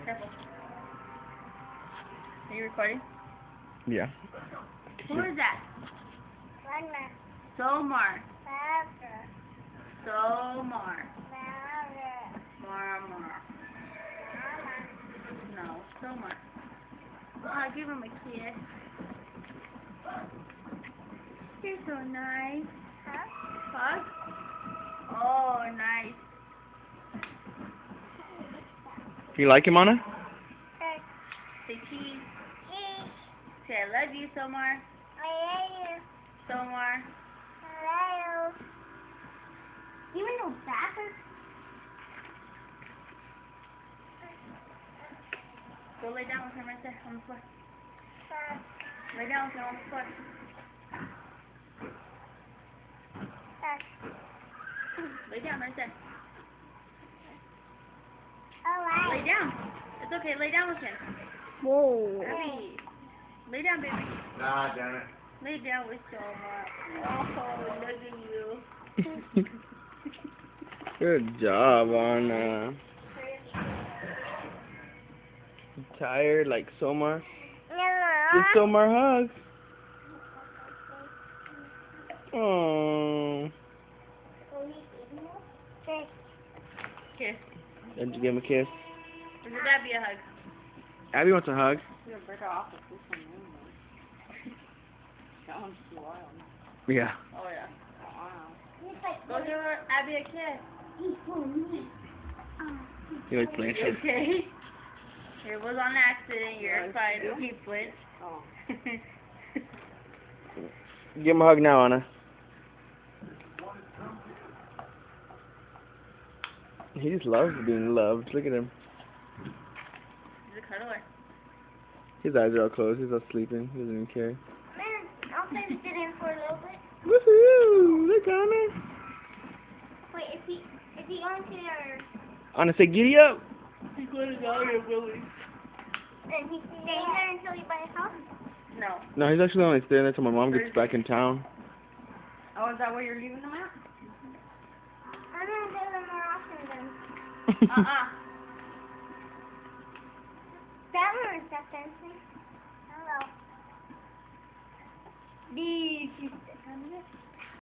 Careful. Are you recording? Yeah. Who is that? Somar. Somar. Marmar. No, Somar. Oh, give him a kiss. You're so nice. Hug? Oh, nice. You like him, Anna? Say cheese. Say I love you, Somar. Somar. Even though backers. Go lay down with him right there on the floor. Lay down with him on the floor. Lay down right there. Lay down. It's okay. Lay down with him. Whoa. Abby. Lay down, baby. Nah, damn it. Lay down with Somar. Oh, look at you. Good job, Anna. You tired like Somar? Give Somar a hug. Oh. Kiss. Did you give him a kiss? Or did Abby a hug? Abby wants a hug. You're better off with this one anyway. That one's too wild. Yeah. Oh, yeah. Wow. Go give Abby a kiss. He likes playing shit. Okay. It was on accident. You're fine. He flinched. Oh. Give him a hug now, Anna. He just loves being loved. Look at him. He's a cuddler. His eyes are all closed. He's all sleeping. He doesn't even care. I'll sit in for a little bit. Woohoo! Look, Anna. Wait, is he going to your... Anna, say giddy up. He's going to go your Willie. And he's staying there until you buy a house? No. No, he's actually only staying there till my mom gets back in town. Oh, is that where you're leaving him at? I'm going to visit him more often then. That one is that dancing. Hello. She's